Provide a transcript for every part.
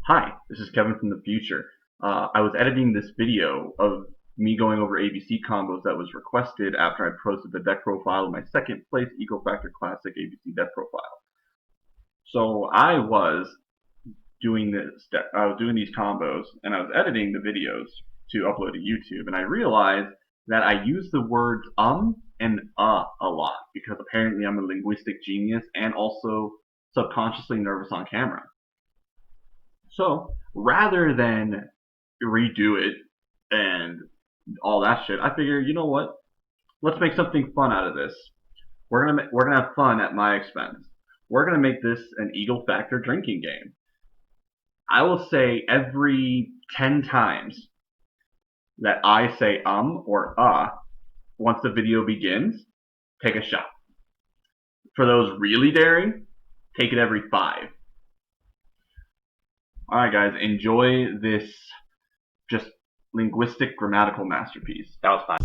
Hi, this is Kevin from the future. I was editing this video of me going over ABC combos that was requested after I posted the deck profile of my second place EagleFaqtor Classic ABC deck profile. So I was doing these combos and I was editing the videos to upload to YouTube, and I realized that I use the words and a lot because apparently I'm a linguistic genius and also subconsciously nervous on camera. So rather than redo it and all that shit, I figure, you know what? Let's make something fun out of this. We're gonna have fun at my expense. We're gonna make this an EagleFaqtor drinking game. I will say every 10 times that I say or once the video begins, take a shot. For those really daring, take it every 5. Alright guys, enjoy this just linguistic grammatical masterpiece. That was fine.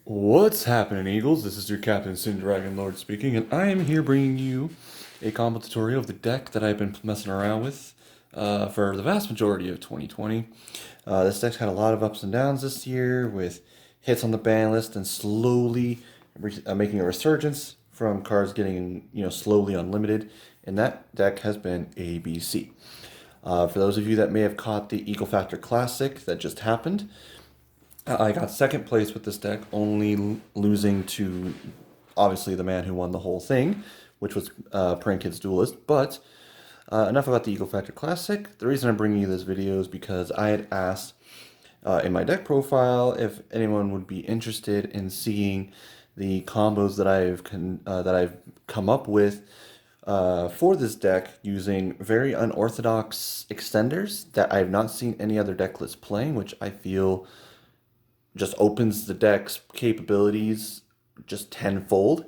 What's happening, Eagles? This is your captain, SinDragonLord speaking, and I am here bringing you a combo tutorial of the deck that I've been messing around with for the vast majority of 2020. This deck's had a lot of ups and downs this year, with hits on the ban list and slowly making a resurgence from cards getting slowly unlimited, and that deck has been ABC. For those of you that may have caught the EagleFaqtor Classic that just happened, I got second place with this deck, only losing to, obviously, the man who won the whole thing, which was Prank Kids Duelist. But enough about the EagleFaqtor Classic. The reason I'm bringing you this video is because I had asked in my deck profile if anyone would be interested in seeing the combos that I've come up with for this deck using very unorthodox extenders that I have not seen any other deck list playing, which I feel just opens the deck's capabilities just tenfold.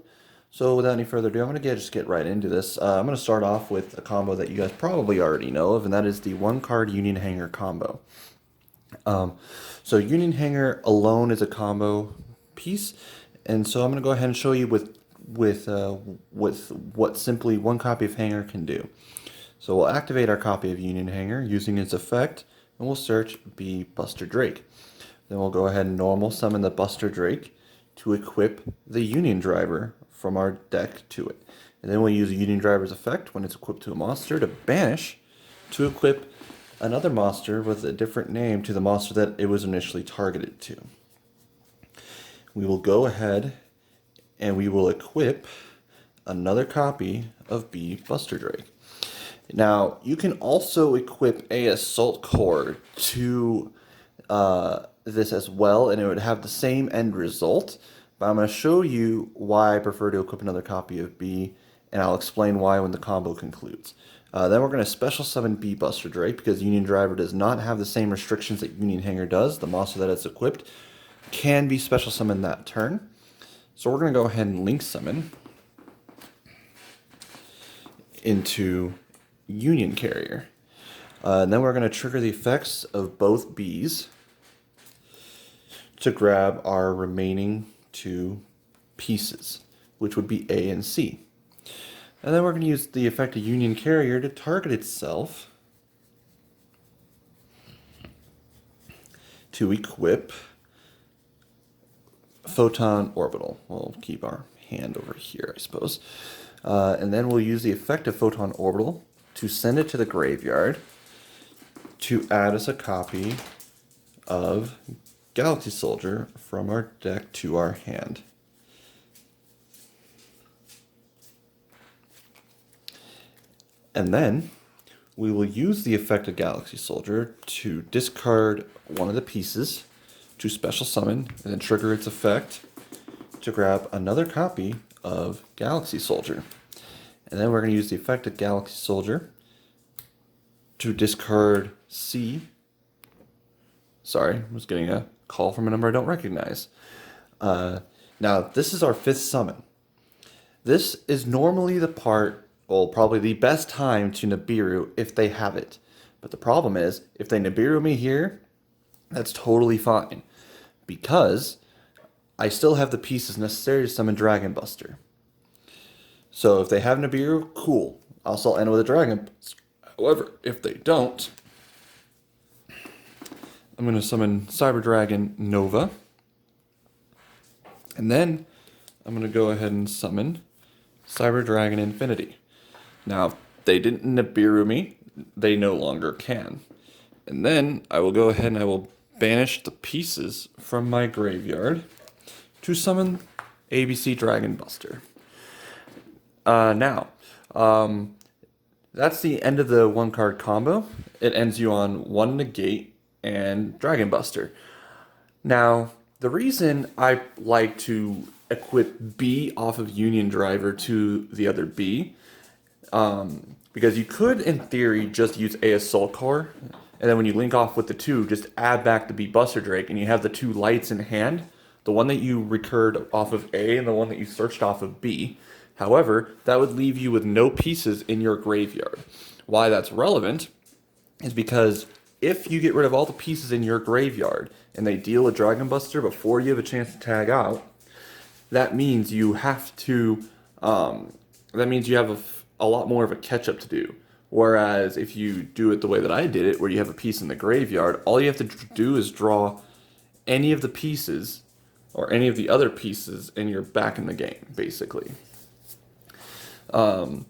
So without any further ado, I'm going to just get right into this. I'm going to start off with a combo that you guys probably already know of, and that is the one card Union Hanger combo. So Union Hanger alone is a combo piece, and so I'm going to go ahead and show you with what simply one copy of Hanger can do. So we'll activate our copy of Union Hanger using its effect, and we'll search B Buster Drake. Then we'll go ahead and normal summon the Buster Drake to equip the Union Driver from our deck to it. And then we'll use a Union Driver's effect when it's equipped to a monster to banish to equip another monster with a different name to the monster that it was initially targeted to. We will go ahead and we will equip another copy of B Buster Drake. Now, you can also equip a Assault Core to this as well, and it would have the same end result, but I'm going to show you why I prefer to equip another copy of B, and I'll explain why when the combo concludes. Then we're going to special summon B Buster Drake, because Union Driver does not have the same restrictions that Union Hanger does. The monster that it's equipped can be special summoned that turn. So we're going to go ahead and link summon into Union Carrier. And then we're going to trigger the effects of both Bs to grab our remaining 2 pieces, which would be A and C. And then we're going to use the effect of Union Carrier to target itself to equip Photon Orbital. We'll keep our hand over here, I suppose. And then we'll use the effect of Photon Orbital to send it to the graveyard to add us a copy of Galaxy Soldier from our deck to our hand. And then we will use the effect of Galaxy Soldier to discard one of the pieces to special summon and then trigger its effect to grab another copy of Galaxy Soldier. And then we're going to use the effect of Galaxy Soldier to discard C. Sorry, I was getting a call from a number I don't recognize. Now, this is our 5th summon. This is normally the part, well, probably the best time to Nibiru if they have it. But the problem is, if they Nibiru me here, that's totally fine, because I still have the pieces necessary to summon Dragon Buster. So if they have Nibiru, cool. I'll still end with a Dragon. However, if they don't, I'm going to summon Cyber Dragon Nova. And then I'm going to go ahead and summon Cyber Dragon Infinity. Now, if they didn't Nibiru me, they no longer can. And then I will go ahead and I will banish the pieces from my graveyard to summon ABC Dragon Buster. Now, that's the end of the one card combo. It ends you on 1 negate and Dragon Buster. Now, the reason I like to equip B off of Union Driver to the other B, because you could, in theory, just use A as Soul Core, and then when you link off with the 2, just add back the B Buster Drake, and you have the 2 lights in hand, the one that you recurred off of A and the one that you searched off of B. However, that would leave you with no pieces in your graveyard. Why that's relevant is because if you get rid of all the pieces in your graveyard and they deal a Dragon Buster before you have a chance to tag out, that means you have to, that means you have a lot more of a catch-up to do. Whereas if you do it the way that I did it, where you have a piece in the graveyard, all you have to do is draw any of the pieces or any of the other pieces and you're back in the game, basically. So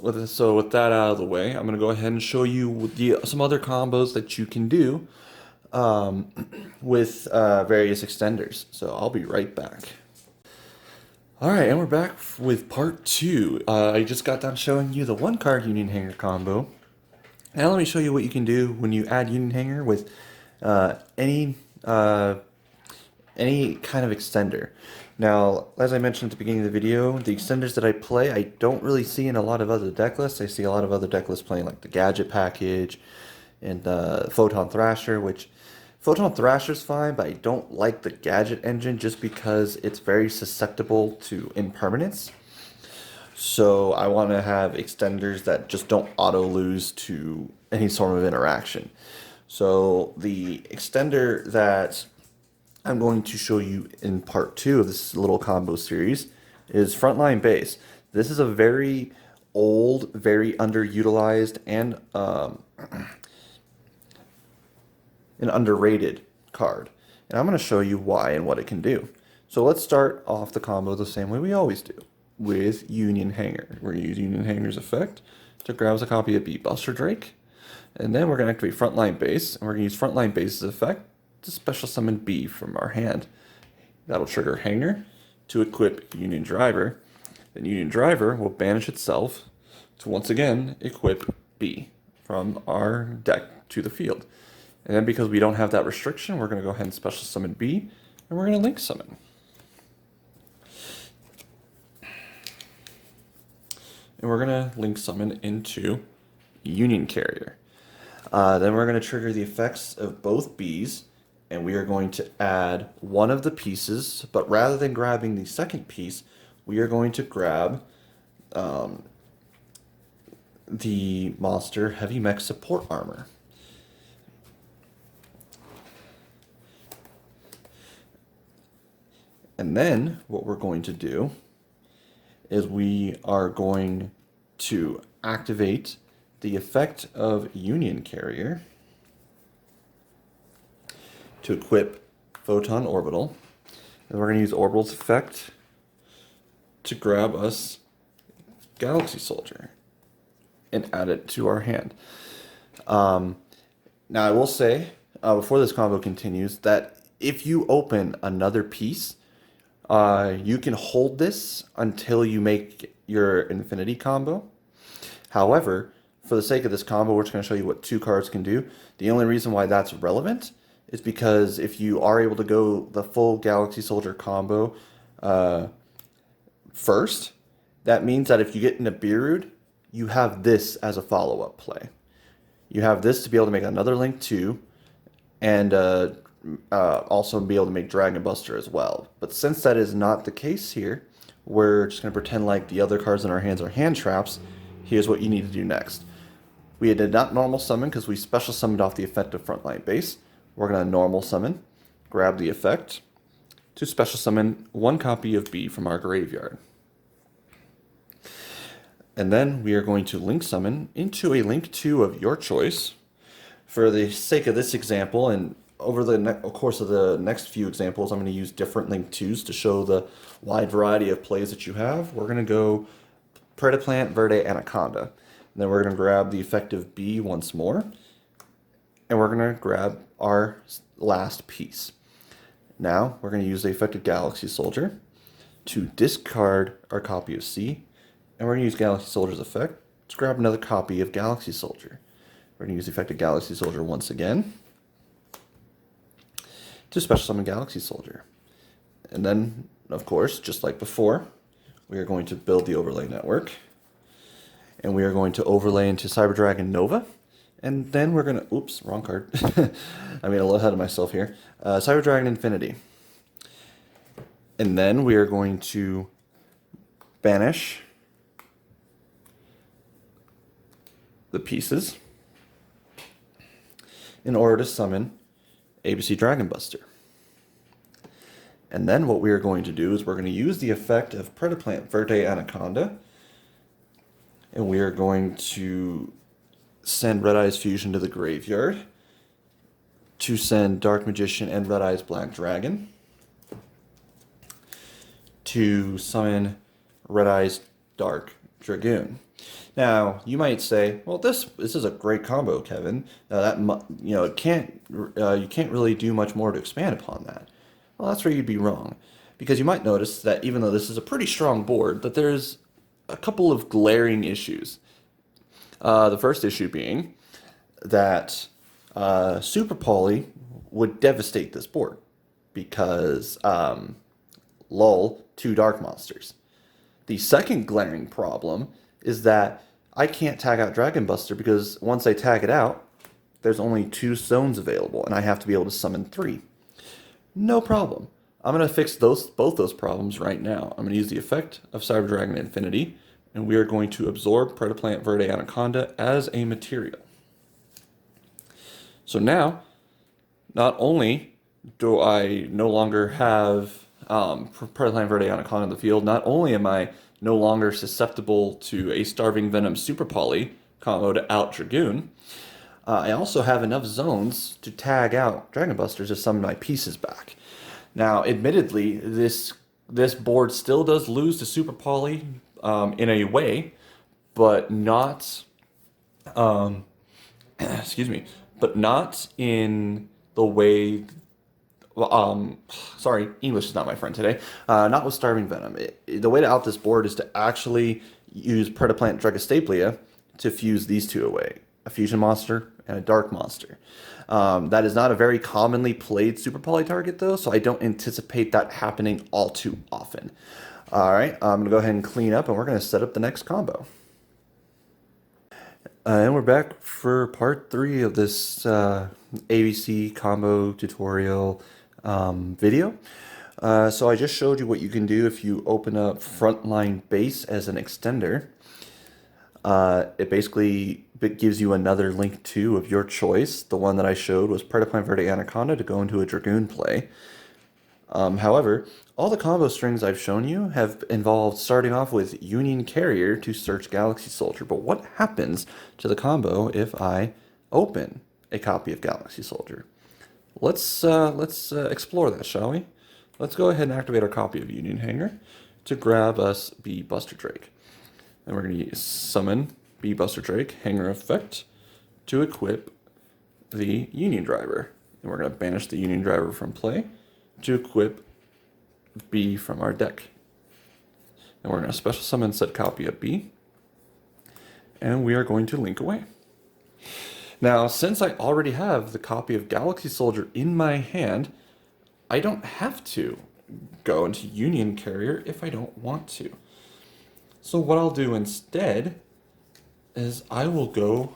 with that out of the way, I'm going to go ahead and show you some other combos that you can do with various extenders. So I'll be right back. Alright, and we're back with part 2. I just got done showing you the 1 card Union Hanger combo. Now let me show you what you can do when you add Union Hanger with any kind of extender. Now, as I mentioned at the beginning of the video, the extenders that I play, I don't really see in a lot of other deck lists. I see a lot of other deck lists playing like the Gadget package and Photon Thrasher, which Photon Thrasher's fine, but I don't like the Gadget engine just because it's very susceptible to impermanence. So I want to have extenders that just don't auto-lose to any sort of interaction. So the extender that I'm going to show you in part 2 of this little combo series is Frontline Base. This is a very old, very underutilized, and an underrated card. And I'm going to show you why and what it can do. So let's start off the combo the same way we always do, with Union Hanger. We're going to use Union Hanger's effect to grab us a copy of B Buster Drake. And then we're going to activate Frontline Base, and we're going to use Frontline Base's effect to special summon B from our hand. That'll trigger Hanger to equip Union Driver. Then Union Driver will banish itself to once again equip B from our deck to the field. And then because we don't have that restriction, we're going to go ahead and special summon B, and we're going to link summon. And we're going to link summon into Union Carrier. Then we're going to trigger the effects of both Bs, and we are going to add one of the pieces, but rather than grabbing the second piece, we are going to grab the monster Heavy Mech Support Armor. And then what we're going to do is we are going to activate the effect of Union Carrier to equip Photon Orbital. And we're going to use Orbital's effect to grab us Galaxy Soldier and add it to our hand. Now I will say, before this combo continues, that if you open another piece, you can hold this until you make your Infinity combo. However, for the sake of this combo, we're just going to show you what 2 cards can do. The only reason why that's relevant is because if you are able to go the full Galaxy Soldier combo first, that means that if you get Nibiru'd, you have this as a follow-up play. You have this to be able to make another Link 2, and also be able to make Dragon Buster as well. But since that is not the case here, we're just going to pretend like the other cards in our hands are hand traps. Here's what you need to do next. We did not normal summon because we special summoned off the effect of Frontline Base. We're going to normal summon, grab the effect, to special summon 1 copy of B from our graveyard. And then we are going to link summon into a link 2 of your choice. For the sake of this example, and over the course of the next few examples, I'm going to use different link 2s to show the wide variety of plays that you have. We're going to go Predaplant, Verde, Anaconda. And then we're going to grab the effective B once more. And we're going to grab our last piece. Now, we're going to use the effective Galaxy Soldier to discard our copy of C. And we're going to use Galaxy Soldier's effect to grab another copy of Galaxy Soldier. We're going to use the effective Galaxy Soldier once again to special summon Galaxy Soldier. And then, of course, just like before, we are going to build the overlay network. And we are going to overlay into CyberDragon Nova. And then we're going to, oops, wrong card. I made a little ahead of myself here. CyberDragon Infinity. And then we are going to banish the pieces in order to summon ABC Dragon Buster. And then what we are going to do is we're going to use the effect of Predaplant Verde Anaconda, and we are going to send Red Eyes Fusion to the graveyard to send Dark Magician and Red Eyes Black Dragon to summon Red Eyes Dark Dragoon. Now, you might say, well, this is a great combo, Kevin. You can't really do much more to expand upon that. Well, that's where you'd be wrong, because you might notice that even though this is a pretty strong board, that there's a couple of glaring issues. The first issue being that Super Poly would devastate this board because lull 2 Dark Monsters. The second glaring problem is that I can't tag out Dragon Buster because once I tag it out, there's only 2 zones available, and I have to be able to summon 3. No problem. I'm going to fix both those problems right now. I'm going to use the effect of CyberDragon Infinity, and we are going to absorb Predaplant Verde Anaconda as a material. So now, not only do I no longer have Predaplant Verde Anaconda in the field, not only am I no longer susceptible to a Starving Venom Super Poly combo to out Dragoon, I also have enough zones to tag out Dragon Busters to summon my pieces back. Now, admittedly, this board still does lose to Super Poly in a way, but not, excuse me, but not in the way. Sorry, English is not my friend today. Not with Starving Venom. The way to out this board is to actually use Predaplant Dragostaplia to fuse these 2 away. A fusion monster and a dark monster. That is not a very commonly played Super Poly target though, so I don't anticipate that happening all too often. Alright, I'm going to go ahead and clean up and we're going to set up the next combo. And we're back for part 3 of this ABC combo tutorial video. So I just showed you what you can do if you open up Frontline Base as an extender. It basically gives you another link 2 of your choice. The one that I showed was Predaplant Verde Anaconda to go into a Dragoon play. However, all the combo strings I've shown you have involved starting off with Union Carrier to search Galaxy Soldier. But what happens to the combo if I open a copy of Galaxy Soldier? Let's explore that, shall we? Let's go ahead and activate our copy of Union Hanger to grab us B Buster Drake. And we're going to summon B Buster Drake Hanger effect to equip the Union Driver. And we're going to banish the Union Driver from play to equip B from our deck. And we're going to special summon said copy of B. And we are going to link away. Now, since I already have the copy of Galaxy Soldier in my hand, I don't have to go into Union Carrier if I don't want to. So what I'll do instead is I will go,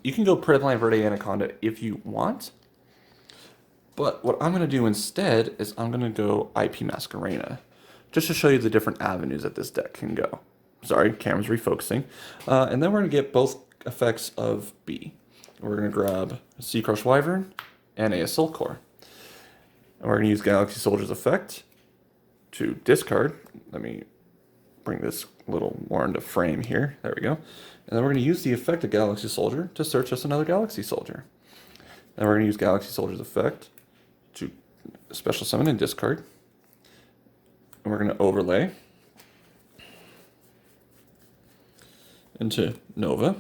you can go Predaplant Verde Anaconda if you want, but what I'm going to do instead is I'm going to go IP Masquerena, just to show you the different avenues that this deck can go. Sorry, camera's refocusing. And then we're going to get both effects of B. We're going to grab Sea Crush Wyvern and ASL Core. And we're going to use Galaxy Soldier's effect to discard. Let me bring this a little more into frame here. There we go. And then we're going to use the effect of Galaxy Soldier to search us another Galaxy Soldier. Then we're going to use Galaxy Soldier's effect to special summon and discard. And we're going to overlay into Nova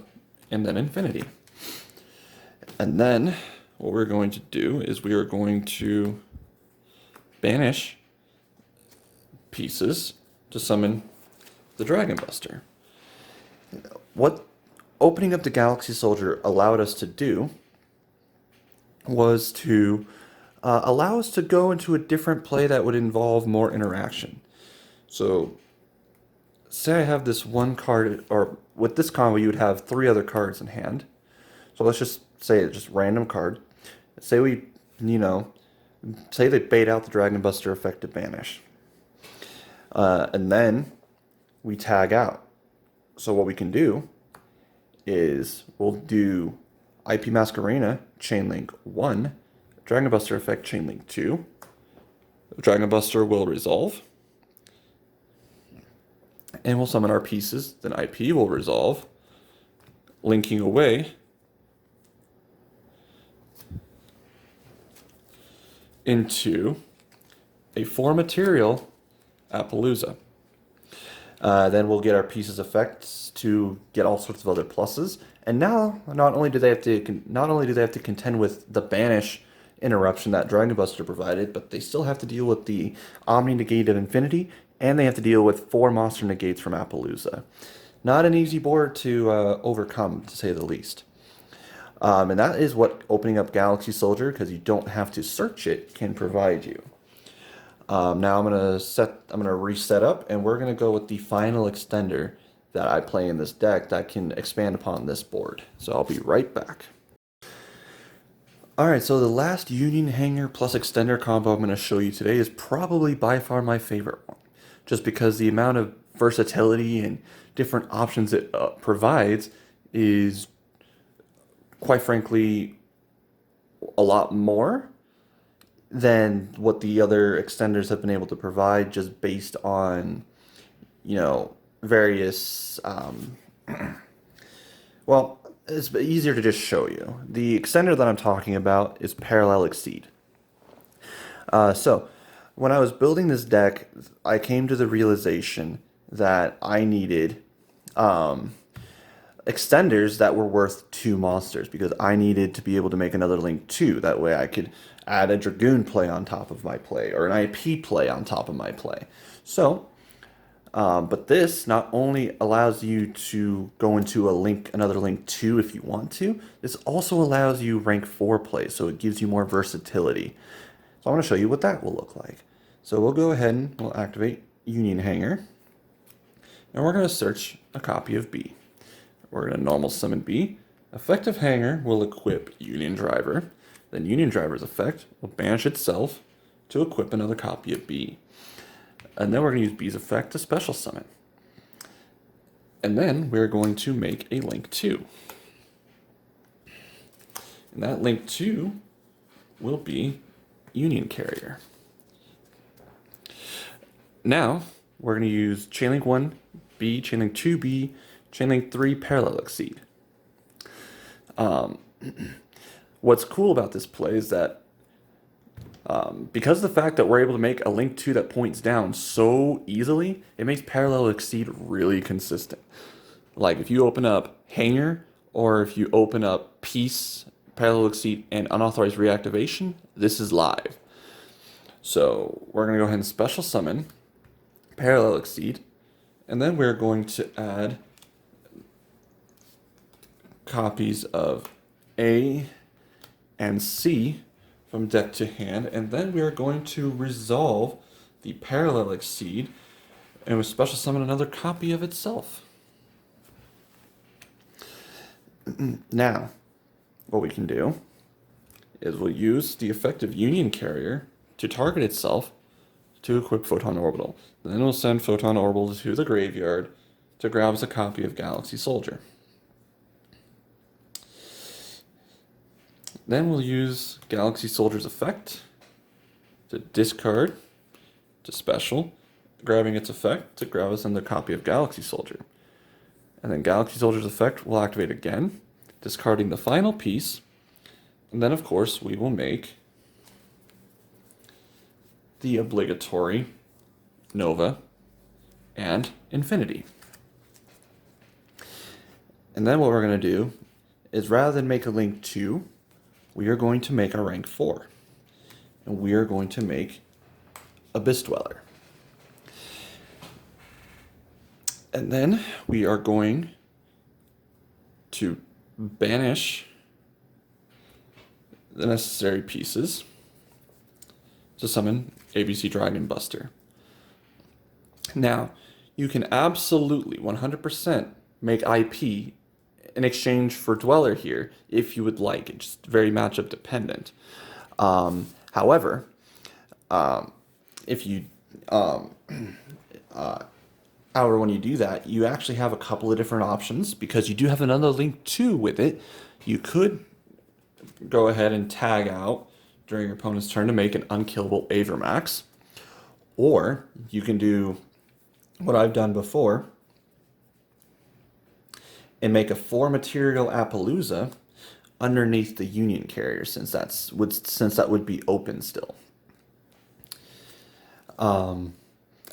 and then Infinity. And then what we're going to do is we are going to banish pieces to summon the Dragon Buster. What opening up the Galaxy Soldier allowed us to do was to allow us to go into a different play that would involve more interaction. So say I have this one card, or with this combo you would have 3 other cards in hand. So let's just say it's just random card. Say we, say they bait out the Dragon Buster effect to banish. And then we tag out. So what we can do is we'll do IP Masquerena, Chainlink 1, Dragon Buster effect, Chainlink 2. The Dragon Buster will resolve. And we'll summon our pieces, then IP will resolve, linking away into a 4 material Appaloosa. Then we'll get our pieces effects to get all sorts of other pluses. And now, not only do they have to contend with the banish interruption that Dragon Buster provided, but they still have to deal with the Omni Negate of Infinity, and they have to deal with 4 monster negates from Appaloosa. Not an easy board to overcome, to say the least. And that is what opening up Galaxy Soldier, because you don't have to search it, can provide you. Now I'm gonna reset up, and we're gonna go with the final extender that I play in this deck that can expand upon this board. So I'll be right back. Alright, so the last Union Hanger plus extender combo I'm going to show you today is probably by far my favorite one. Just because the amount of versatility and different options it provides is, quite frankly, a lot more than what the other extenders have been able to provide, just based on, various, well, it's easier to just show you. The extender that I'm talking about is Parallel Exceed. So, when I was building this deck, I came to the realization that I needed extenders that were worth 2 monsters, because I needed to be able to make another Link 2. That way I could add a Dragoon play on top of my play, or an IP play on top of my play. So, but this not only allows you to go into another Link 2 if you want to, this also allows you rank 4 play, so it gives you more versatility. So I want to show you what that will look like. So we'll go ahead and we'll activate Union Hanger, and we're going to search a copy of B. We're going to normal summon B. Effective Hanger will equip Union Driver. Then Union Driver's effect will banish itself to equip another copy of B. And then we're going to use B's effect to special summon. And then we're going to make a Link 2. And that Link 2 will be Union Carrier. Now, we're going to use Chainlink 1, B, Chainlink 2B, Chainlink 3, Parallel Exceed. What's cool about this play is that because of the fact that we're able to make a Link 2 that points down so easily, it makes Parallel Exceed really consistent. Like if you open up Hanger, or if you open up Peace, Parallel Exceed, and Unauthorized Reactivation, this is live. So we're going to go ahead and special summon Parallel Exceed, and then we're going to add copies of A and C from deck to hand, and then we are going to resolve the Parallel Exceed, and we'll special summon another copy of itself. Now, what we can do is we'll use the effective Union Carrier to target itself to equip Photon Orbital. Then we'll send Photon Orbital to the graveyard to grab us a copy of Galaxy Soldier. Then we'll use Galaxy Soldier's effect to discard, to special, grabbing its effect to grab us another copy of Galaxy Soldier. And then Galaxy Soldier's effect will activate again, discarding the final piece. And then, of course, we will make the obligatory Nova and Infinity. And then what we're going to do is, rather than make a rank 2, we are going to make a rank 4. And we are going to make Abyss Dweller. And then we are going to banish the necessary pieces to summon ABC Dragon Buster. Now, you can absolutely 100% make IP in exchange for Dweller here if you would like. It's just very matchup dependent. However, if you however, when you do that, you actually have a couple of different options because you do have another link 2 with it. You could go ahead and tag out during your opponent's turn to make an unkillable Avermax, or you can do what I've done before and make a 4 material Appaloosa underneath the Union carrier, since that would be open still.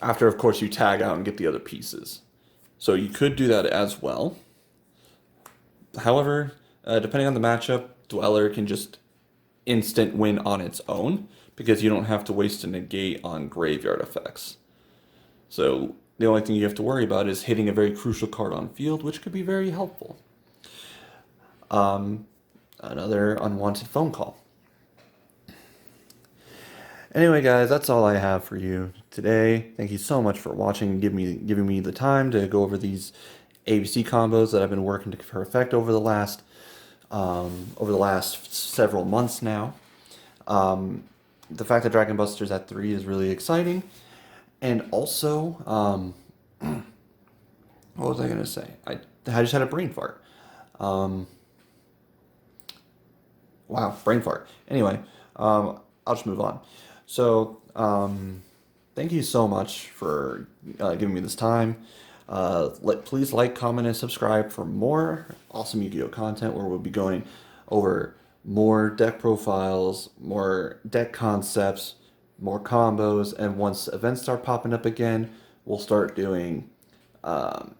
After, of course, you tag out and get the other pieces. So you could do that as well. However, depending on the matchup, Dweller can just instant win on its own because you don't have to waste a negate on graveyard effects. So the only thing you have to worry about is hitting a very crucial card on field, which could be very helpful. Another unwanted phone call. Anyway, guys, that's all I have for you today. Thank you so much for watching and giving me the time to go over these ABC combos that I've been working to perfect over the last several months now. The fact that Dragon Buster's at 3 is really exciting. And also, what was I going to say? I just had a brain fart. Wow, brain fart. Anyway, I'll just move on. So, thank you so much for giving me this time. Please like, comment, and subscribe for more awesome Yu-Gi-Oh! Content where we'll be going over more deck profiles, more deck concepts, more combos, and once events start popping up again, we'll start doing top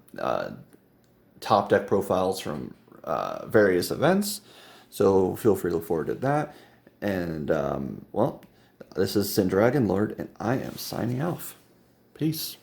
deck profiles from various events. So feel free to look forward to that. And, well, this is SinDragonLord, and I am signing off. Peace.